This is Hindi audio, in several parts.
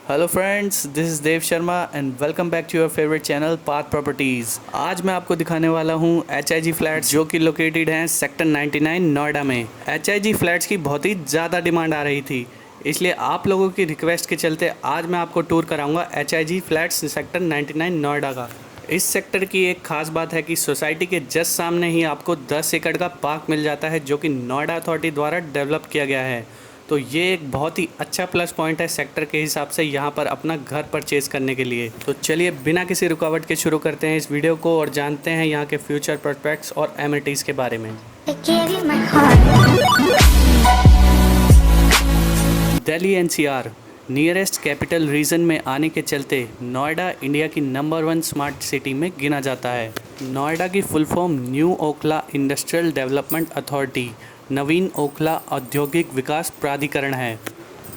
Hello friends, this is Dev Sharma and welcome back to your favourite channel Path Properties. आज मैं आपको दिखाने वाला हूँ HIG फ्लैट्स जो कि लोकेटेड हैं सेक्टर 99 नोएडा में। HIG फ्लैट्स की बहुत ही ज़्यादा डिमांड आ रही थी, इसलिए आप लोगों की रिक्वेस्ट के चलते आज मैं आपको टूर कराऊंगा HIG फ्लैट्स सेक्टर 99 नोएडा का। इस सेक्टर की एक खास बात है कि सोसाइटी के जस्ट सामने ही आपको 10 एकड़ का पार्क मिल जाता है जो कि नोएडा अथॉरिटी द्वारा डेवलप किया गया है। तो ये एक बहुत ही अच्छा प्लस पॉइंट है सेक्टर के हिसाब से यहाँ पर अपना घर परचेज़ करने के लिए। तो चलिए बिना किसी रुकावट के शुरू करते हैं इस वीडियो को और जानते हैं यहाँ के फ्यूचर प्रोस्पेक्ट्स और एमिनिटीज़ के बारे में। Delhi NCR nearest capital region में आने के चलते नोएडा इंडिया की नंबर 1 स्मार्ट सिटी में गिना जाता है। नोएडा की full form new Okhla industrial development authority नवीन ओखला औद्योगिक विकास प्राधिकरण है।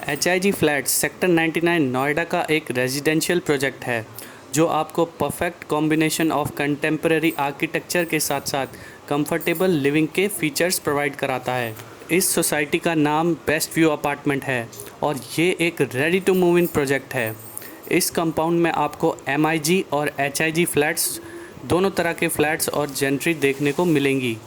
HIG फ्लैट्स सेक्टर 99 नोएडा का एक रेजिडेंशियल प्रोजेक्ट है जो आपको perfect combination of contemporary architecture के साथ साथ कंफर्टेबल लिविंग के फीचर्स प्रोवाइड कराता है। इस सोसाइटी का नाम बेस्ट व्यू अपार्टमेंट है और ये एक ready to move in project है। इस कंपाउंड में आपको MIG और HIG फ्लैट्स दोनों तरह के फ्लैट्स और जेंट्री देखने को मिलेंगी।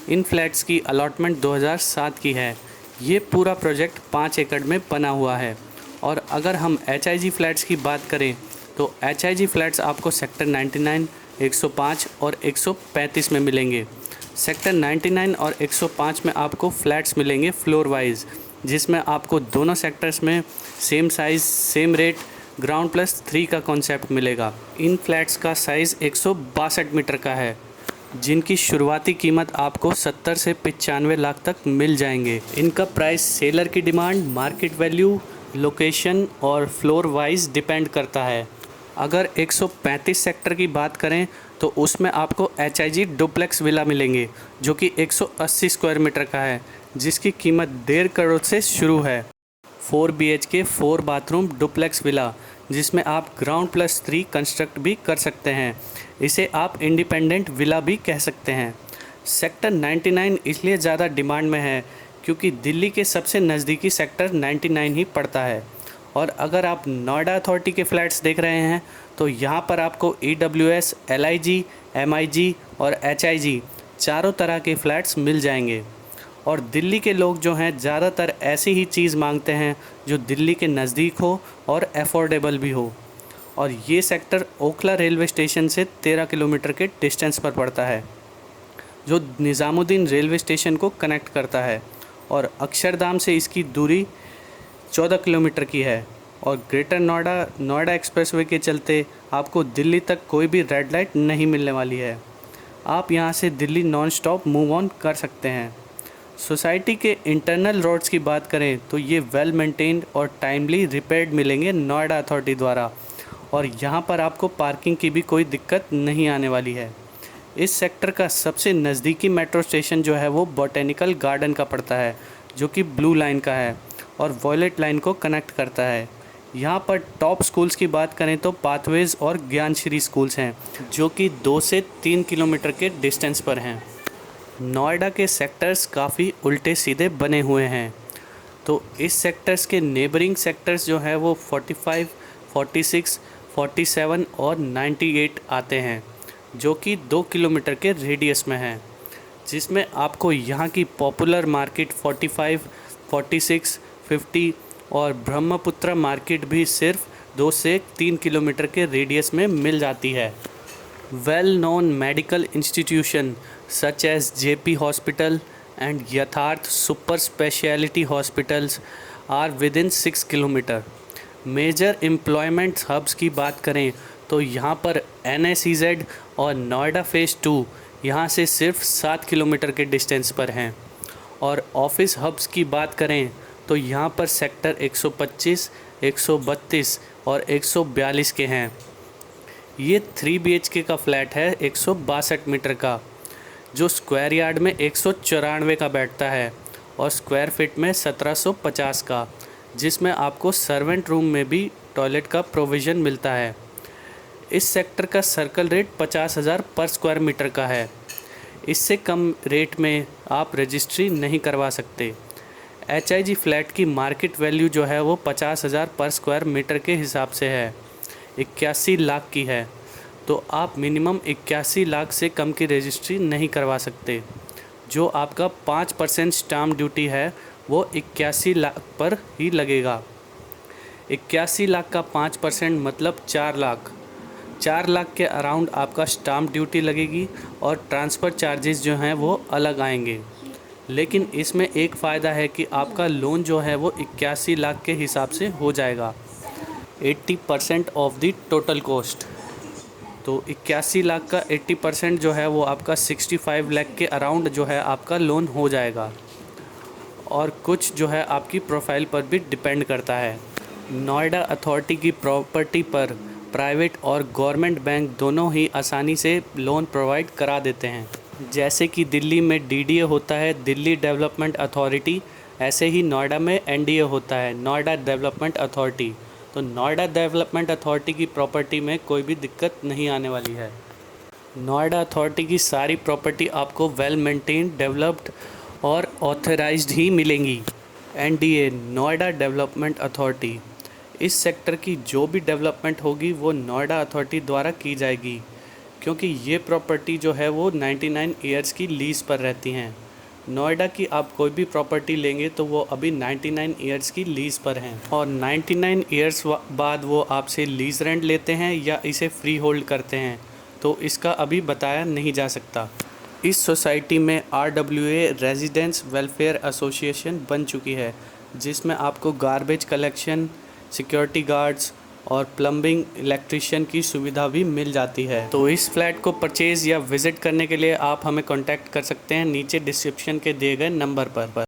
इन फ्लैट्स की अलॉटमेंट 2007 की है। ये पूरा प्रोजेक्ट 5 एकड़ में बना हुआ है। और अगर हम HIG फ्लैट्स की बात करें तो HIG फ्लैट्स आपको सेक्टर 99, 105 और 135 में मिलेंगे। सेक्टर 99 और 105 में आपको फ्लैट्स मिलेंगे फ्लोर वाइज, जिसमें आपको दोनों सेक्टर्स में same size same rate ground plus 3 का कॉन्सेप्ट मिलेगा। इन फ्लैट्स का साइज़ 162 मीटर का है, जिनकी शुरुआती कीमत आपको 70 से 95 लाख तक मिल जाएंगे। इनका प्राइस सेलर की डिमांड, मार्केट वैल्यू, लोकेशन और फ्लोर वाइज डिपेंड करता है। अगर 135 सेक्टर की बात करें तो उसमें आपको HIG डुप्लेक्स विला मिलेंगे जो कि 180 स्क्वायर मीटर का है, जिसकी कीमत 1.5 करोड़ से शुरू है। 4 BHK 4 बाथरूम डुप्लेक्स विला जिसमें आप ग्राउंड प्लस 3 कंस्ट्रक्ट भी कर सकते हैं। इसे आप इंडिपेंडेंट विला भी कह सकते हैं। सेक्टर 99 इसलिए ज़्यादा डिमांड में है क्योंकि दिल्ली के सबसे नज़दीकी सेक्टर 99 ही पड़ता है। और अगर आप नोएडा अथॉरिटी के फ्लैट्स देख रहे हैं तो यहाँ पर आपको EWS, LIG, MIG और HIG चारों तरह के फ्लैट्स मिल जाएंगे। और दिल्ली के लोग जो हैं ज़्यादातर ऐसी ही चीज़ मांगते हैं जो दिल्ली के नज़दीक हो और अफोर्डेबल भी हो। और ये सेक्टर ओखला रेलवे स्टेशन से 13 किलोमीटर के डिस्टेंस पर पड़ता है, जो निज़ामुद्दीन रेलवे स्टेशन को कनेक्ट करता है। और अक्षरधाम से इसकी दूरी 14 किलोमीटर की है। और ग्रेटर नोएडा एक्सप्रेसवे के चलते आपको दिल्ली तक कोई भी रेड लाइट नहीं मिलने वाली है। आप यहाँ से Delhi non stop move on कर सकते हैं। सोसाइटी के इंटरनल रोड्स की बात करें तो ये वेल मेंटेन्ड और टाइमली रिपेयर्ड मिलेंगे नोएडा अथॉरिटी द्वारा। और यहाँ पर आपको पार्किंग की भी कोई दिक्कत नहीं आने वाली है। इस सेक्टर का सबसे नज़दीकी मेट्रो स्टेशन जो है वो बॉटेनिकल गार्डन का पड़ता है, जो कि ब्लू लाइन का है और वॉयलेट लाइन को कनेक्ट करता है। यहाँ पर टॉप स्कूल्स की बात करें तो पाथवेज और ज्ञानश्री स्कूल्स हैं, जो कि 2 से 3 किलोमीटर के डिस्टेंस पर हैं। नोएडा के सेक्टर्स काफ़ी उल्टे सीधे बने हुए हैं, तो इस सेक्टर्स के नेबरिंग सेक्टर्स जो है वो 45, 46, 47 और 98 आते हैं, जो कि 2 किलोमीटर के रेडियस में हैं, जिसमें आपको यहाँ की पॉपुलर मार्केट 45, 46, 50 और ब्रह्मपुत्र मार्केट भी सिर्फ 2 से 3 किलोमीटर के रेडियस में मिल जाती है। Well known medical institution such as JP hospital and Yatharth super speciality hospitals are within 6 kilometre. Major employment hubs की बात करें तो यहाँ पर NSEZ और नोएडा फेज़ 2 यहाँ से सिर्फ 7 किलोमीटर के डिस्टेंस पर हैं। और ऑफिस हब्स की बात करें तो यहाँ पर सेक्टर 125, 132 और 142 के हैं। ये 3 BHK का फ्लैट है 162 मीटर का, जो स्क्वायर यार्ड में 194 का बैठता है और स्क्वायर फिट में 1750 का, जिसमें आपको सर्वेंट रूम में भी टॉयलेट का प्रोविज़न मिलता है। इस सेक्टर का सर्कल रेट 50,000 पर स्क्वायर मीटर का है। इससे कम रेट में आप रजिस्ट्री नहीं करवा सकते। HIG फ्लैट की मार्केट वैल्यू जो है वो 50,000 पर स्क्वायर मीटर के हिसाब से है, 81 लाख की है। तो आप मिनिमम 81 लाख से कम की रजिस्ट्री नहीं करवा सकते। जो आपका 5% स्टाम्प ड्यूटी है वो 81 लाख पर ही लगेगा। 81 लाख का 5% मतलब 4 लाख। 4 लाख के अराउंड आपका स्टाम्प ड्यूटी लगेगी और ट्रांसफ़र चार्जेस जो हैं वो अलग आएंगे। लेकिन इसमें एक फ़ायदा है कि आपका लोन जो है वो 81 लाख के हिसाब से हो जाएगा, 80% ऑफ द टोटल कॉस्ट। तो 81 लाख का 80% जो है वो आपका 65 लाख के अराउंड जो है आपका लोन हो जाएगा। और कुछ जो है आपकी प्रोफाइल पर भी डिपेंड करता है। नोएडा अथॉरिटी की प्रॉपर्टी पर प्राइवेट और गवर्नमेंट बैंक दोनों ही आसानी से लोन प्रोवाइड करा देते हैं। जैसे कि दिल्ली में DDA होता है, दिल्ली डेवलपमेंट अथॉरिटी, ऐसे ही नोएडा में NDA होता है, नोएडा डेवलपमेंट अथॉरिटी। तो नोएडा डेवलपमेंट अथॉरिटी की प्रॉपर्टी में कोई भी दिक्कत नहीं आने वाली है। नोएडा अथॉरिटी की सारी प्रॉपर्टी आपको वेल मेंटेन्ड, डेवलप्ड और ऑथराइज्ड ही मिलेंगी। NDA नोएडा डेवलपमेंट अथॉरिटी, इस सेक्टर की जो भी डेवलपमेंट होगी वो नोएडा अथॉरिटी द्वारा की जाएगी, क्योंकि ये प्रॉपर्टी जो है वो 99 ईयर्स की लीज़ पर रहती हैं। नोएडा की आप कोई भी प्रॉपर्टी लेंगे तो वो अभी 99 ईयर्स की लीज़ पर हैं और 99 ईयर्स बाद वो आपसे लीज़ रेंट लेते हैं या इसे फ्री होल्ड करते हैं, तो इसका अभी बताया नहीं जा सकता। इस सोसाइटी में RWA रेजिडेंस वेलफेयर एसोसिएशन बन चुकी है, जिसमें आपको गार्बेज कलेक्शन, सिक्योरिटी गार्ड्स और प्लम्बिंग, इलेक्ट्रिशियन की सुविधा भी मिल जाती है। तो इस फ्लैट को परचेज़ या विज़िट करने के लिए आप हमें कॉन्टैक्ट कर सकते हैं नीचे डिस्क्रिप्शन के दिए गए नंबर पर।